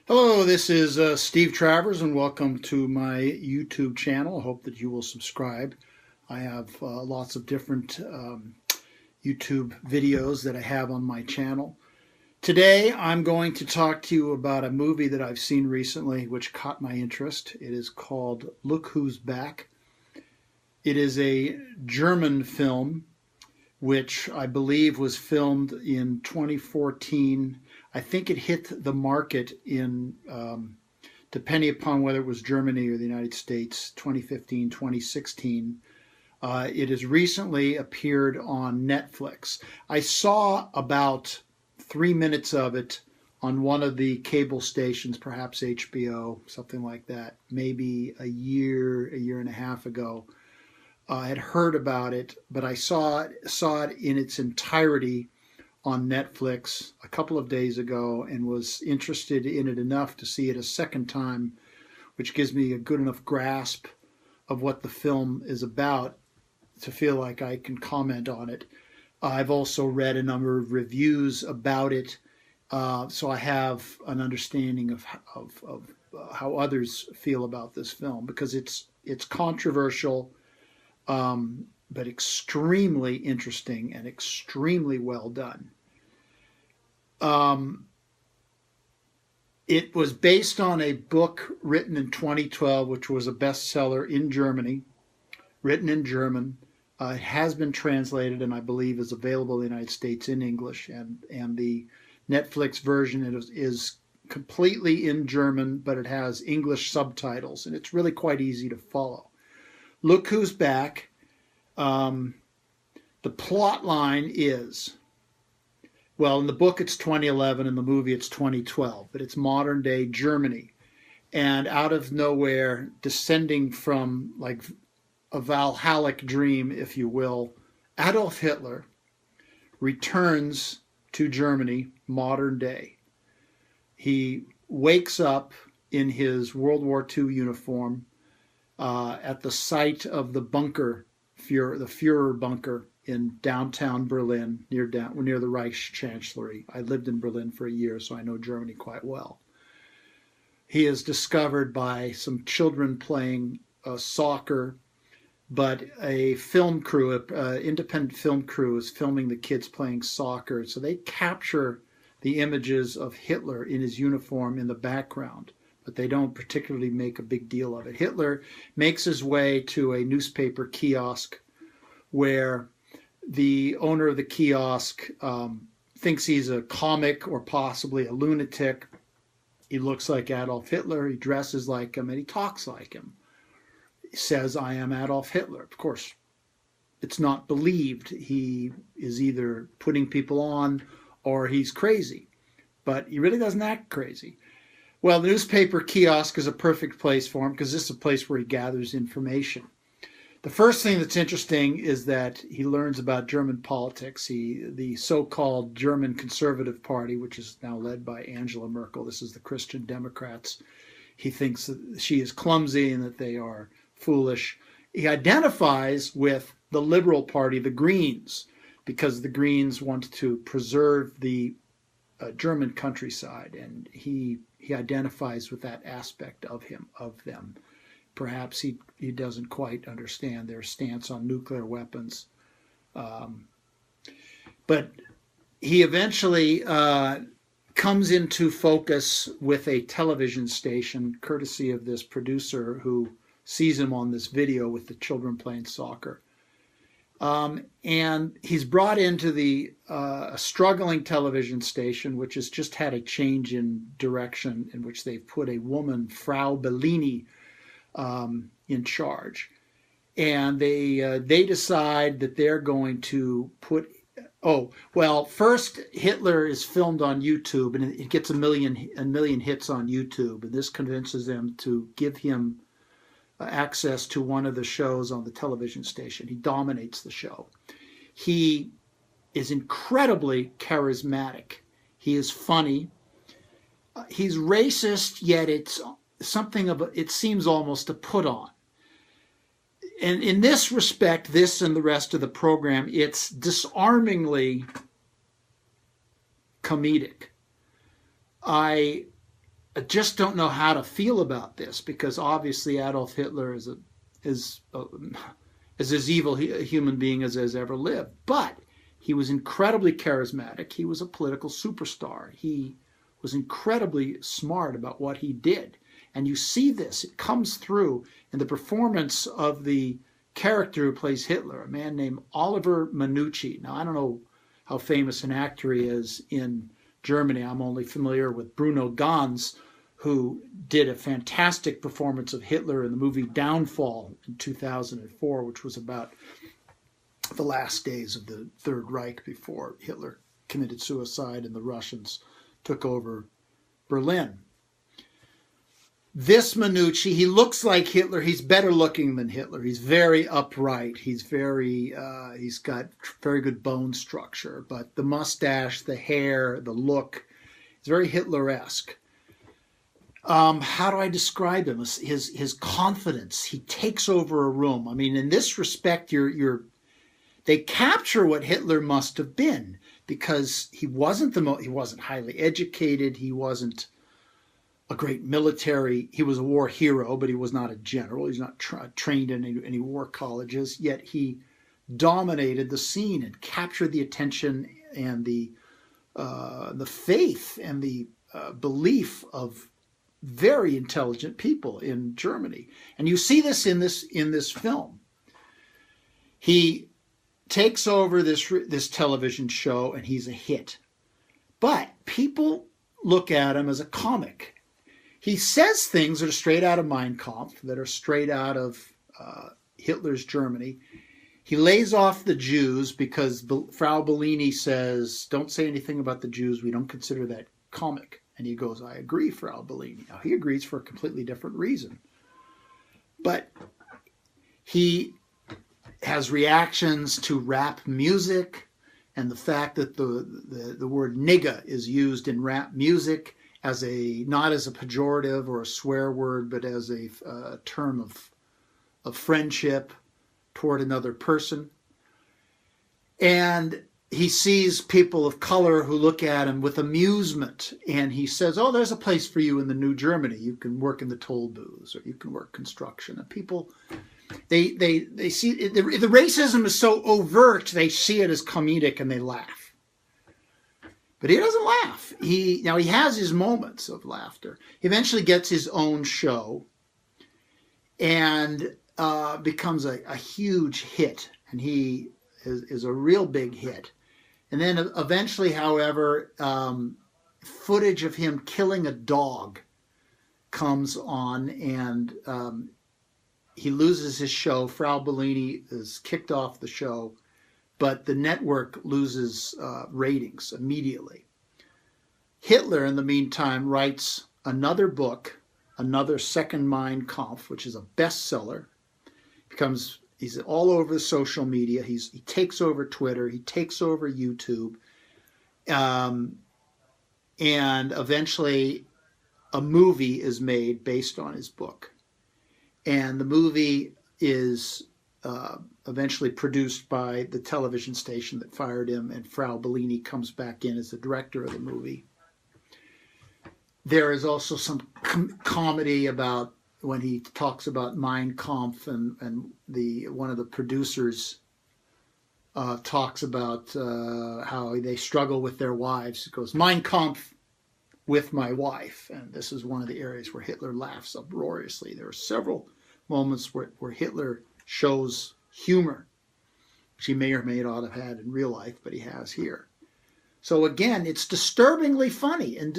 Hello, this is Steve Travers, and welcome to my YouTube channel. I hope that you will subscribe. I have lots of different YouTube videos that I have on my channel. Today, I'm going to talk to you about a movie that I've seen recently which caught my interest. It is called Look Who's Back. It is a German film which I believe was filmed in 2014. I think it hit the market in, depending upon whether it was Germany or the United States, 2015, 2016. It has recently appeared on Netflix. I saw about 3 minutes of it on one of the cable stations, perhaps HBO, something like that, maybe a year and a half ago. I had heard about it, but I saw it in its entirety on Netflix a couple of days ago and was interested in it enough to see it a second time, which gives me a good enough grasp of what the film is about to feel like I can comment on it. I've also read a number of reviews about it, so I have an understanding of how others feel about this film, because it's controversial, but extremely interesting and extremely well done. It was based on a book written in 2012, which was a bestseller in Germany, written in German. It has been translated and I believe is available in the United States in English, and the Netflix version is completely in German, but it has English subtitles, and it's really quite easy to follow. Look Who's Back. The plot line is, well, in the book it's 2011, in the movie it's 2012, but it's modern day Germany. And out of nowhere, descending from like a Valhallic dream, if you will, Adolf Hitler returns to Germany, modern day. He wakes up in his World War II uniform at the site of the bunker, the Führer bunker in downtown Berlin, near the Reichschancellery. I lived in Berlin for a year, so I know Germany quite well. He is discovered by some children playing soccer, but a film crew, an independent film crew, is filming the kids playing soccer. So they capture the images of Hitler in his uniform in the background, but they don't particularly make a big deal of it. Hitler makes his way to a newspaper kiosk where the owner of the kiosk thinks he's a comic or possibly a lunatic. He looks like Adolf Hitler, he dresses like him, and he talks like him. He says, "I am Adolf Hitler." Of course, it's not believed. He is either putting people on or he's crazy, but he really doesn't act crazy. Well, the newspaper kiosk is a perfect place for him because this is a place where he gathers information. The first thing that's interesting is that he learns about German politics. The so-called German Conservative Party, which is now led by Angela Merkel, this is the Christian Democrats. He thinks that she is clumsy and that they are foolish. He identifies with the Liberal Party, the Greens, because the Greens want to preserve the German countryside, and he identifies with that aspect of them. Perhaps he doesn't quite understand their stance on nuclear weapons. But he eventually comes into focus with a television station, courtesy of this producer who sees him on this video with the children playing soccer. And he's brought into a struggling television station, which has just had a change in direction, in which they've put a woman, Frau Bellini, in charge. And they decide that they're going to put, first Hitler is filmed on YouTube, and it gets a million hits on YouTube, and this convinces them to give him access to one of the shows on the television station. He dominates the show. He is incredibly charismatic. He is funny. He's racist, yet it's something of it seems almost a put on. And in this respect, this and the rest of the program, it's disarmingly comedic. I just don't know how to feel about this, because obviously Adolf Hitler is as evil a human being as has ever lived. But he was incredibly charismatic. He was a political superstar. He was incredibly smart about what he did. And you see this, it comes through in the performance of the character who plays Hitler, a man named Oliver Minucci. Now, I don't know how famous an actor he is in Germany. I'm only familiar with Bruno Ganz, who did a fantastic performance of Hitler in the movie Downfall in 2004, which was about the last days of the Third Reich before Hitler committed suicide and the Russians took over Berlin. This Minucci, he looks like Hitler. He's better looking than Hitler. He's very upright. He's got very good bone structure. But the mustache, the hair, the look, it's very Hitler-esque. How do I describe him? His confidence. He takes over a room. I mean, in this respect, they capture what Hitler must have been, because he wasn't highly educated. He wasn't a great military. He was a war hero, but he was not a general. He's not trained in any war colleges. Yet he dominated the scene and captured the attention and the faith and the belief of very intelligent people in Germany. And you see this in this film. He takes over this television show, and he's a hit. But people look at him as a comic. He says things that are straight out of Mein Kampf, that are straight out of Hitler's Germany. He lays off the Jews because Frau Bellini says, don't say anything about the Jews. We don't consider that comic. And he goes, I agree, Frau Bellini. Now, he agrees for a completely different reason. But he has reactions to rap music and the fact that the word nigga is used in rap music as not as a pejorative or a swear word, but as a term of friendship toward another person. And he sees people of color who look at him with amusement, and he says, oh, there's a place for you in the new Germany. You can work in the toll booths, or you can work construction. And people, they see the racism is so overt, they see it as comedic and they laugh. But he doesn't laugh. He has his moments of laughter. He eventually gets his own show and becomes a huge hit. And he is a real big hit. And then eventually, however, footage of him killing a dog comes on, and he loses his show. Frau Bellini is kicked off the show, but the network loses ratings immediately. Hitler, in the meantime, writes another book, another Second Mein Kampf, which is a bestseller. He's all over social media. He takes over Twitter. He takes over YouTube. And eventually a movie is made based on his book. And the movie is eventually produced by the television station that fired him, and Frau Bellini comes back in as the director of the movie. There is also some comedy about when he talks about Mein Kampf, and one of the producers talks about how they struggle with their wives. He goes, Mein Kampf with my wife. And this is one of the areas where Hitler laughs uproariously. There are several moments where Hitler shows humor, which he may or may not have had in real life, but he has here. So again, it's disturbingly funny and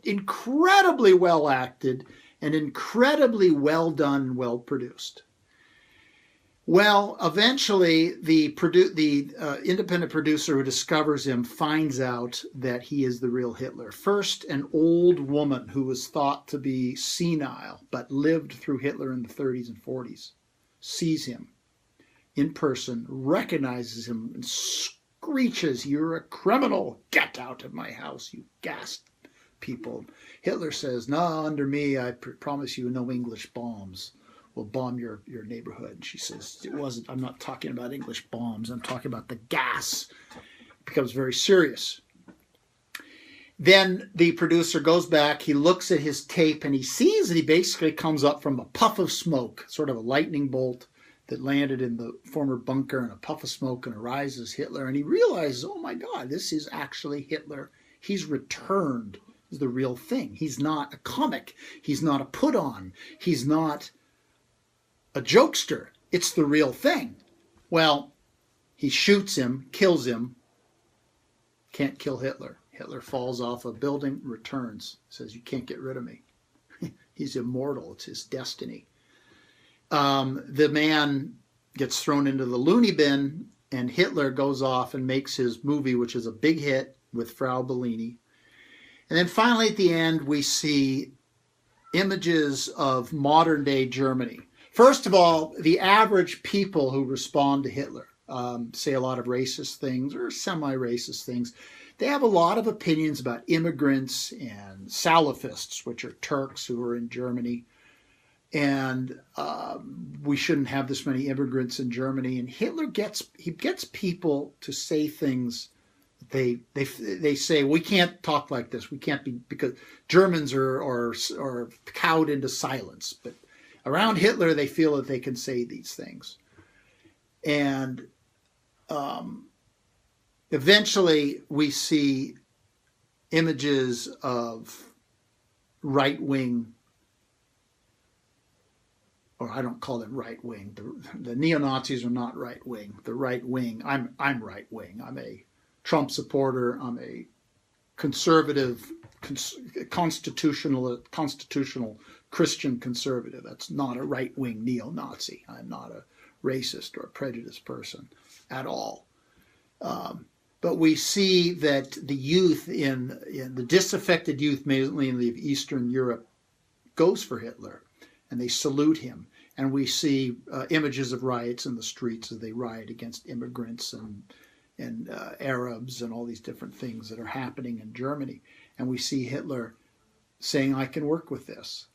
incredibly well acted and incredibly well done and well produced. Well, eventually the independent producer who discovers him finds out that he is the real Hitler. First, an old woman who was thought to be senile but lived through Hitler in the 30s and 40s sees him in person, recognizes him, and screeches, "You're a criminal! Get out of my house, you gas people." Hitler says, "No, under me, I promise you no English bombs will bomb your neighborhood." And she says, I'm not talking about English bombs, I'm talking about the gas. It becomes very serious. Then the producer goes back, he looks at his tape, and he sees that he basically comes up from a puff of smoke, sort of a lightning bolt that landed in the former bunker, and a puff of smoke, and arises Hitler. And he realizes, oh my God, this is actually Hitler. He's returned. He's the real thing. He's not a comic. He's not a put-on. He's not a jokester. It's the real thing. Well, he shoots him, kills him. Can't kill Hitler. Hitler falls off a building, returns, says, you can't get rid of me. He's immortal. It's his destiny. The man gets thrown into the loony bin, and Hitler goes off and makes his movie, which is a big hit with Frau Bellini. And then finally at the end, we see images of modern-day Germany. First of all, the average people who respond to Hitler say a lot of racist things or semi-racist things. They have a lot of opinions about immigrants and Salafists, which are Turks who are in Germany. And we shouldn't have this many immigrants in Germany. And Hitler gets people to say things. They say, we can't talk like this. We can't be, because Germans are cowed into silence. But around Hitler, they feel that they can say these things. And eventually, we see images of right-wing, or I don't call them right-wing. The neo-Nazis are not right-wing. The right-wing, I'm right-wing. I'm a Trump supporter. I'm a conservative, constitutional Christian conservative. That's not a right-wing neo-Nazi. I'm not a racist or a prejudiced person at all. But we see that the youth in the disaffected youth, mainly in the Eastern Europe, goes for Hitler, and they salute him. And we see images of riots in the streets as they riot against immigrants and Arabs and all these different things that are happening in Germany. And we see Hitler saying, I can work with this.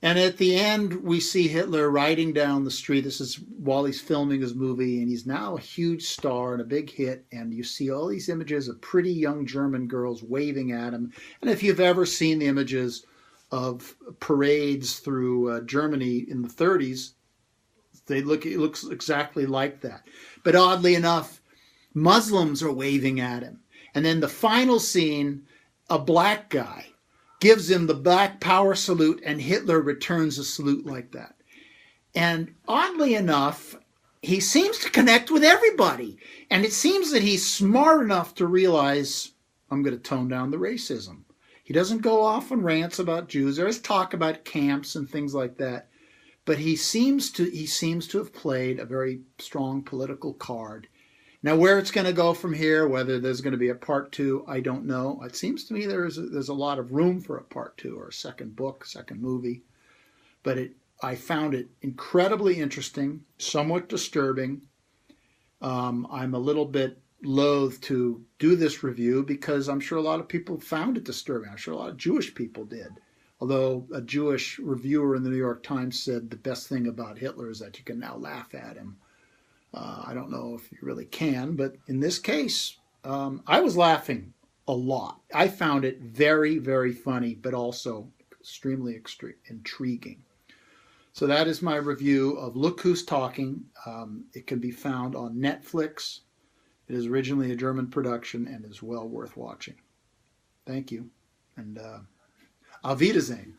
And at the end, we see Hitler riding down the street. This is while he's filming his movie, and he's now a huge star and a big hit. And you see all these images of pretty young German girls waving at him. And if you've ever seen the images of parades through Germany in the 30s, it looks exactly like that. But oddly enough, Muslims are waving at him. And then the final scene, a black guy gives him the Black Power salute, and Hitler returns a salute like that. And oddly enough, he seems to connect with everybody. And it seems that he's smart enough to realize, I'm going to tone down the racism. He doesn't go off on rants about Jews. There's talk about camps and things like that. But he seems to have played a very strong political card. Now, where it's going to go from here, whether there's going to be a part 2, I don't know. It seems to me there's a lot of room for a part 2 or a second book, second movie. But I found it incredibly interesting, somewhat disturbing. I'm a little bit loath to do this review because I'm sure a lot of people found it disturbing. I'm sure a lot of Jewish people did. Although a Jewish reviewer in the New York Times said the best thing about Hitler is that you can now laugh at him. I don't know if you really can, but in this case, I was laughing a lot. I found it very, very funny, but also extremely intriguing. So that is my review of Look Who's Talking. It can be found on Netflix. It is originally a German production and is well worth watching. Thank you, and auf Wiedersehen.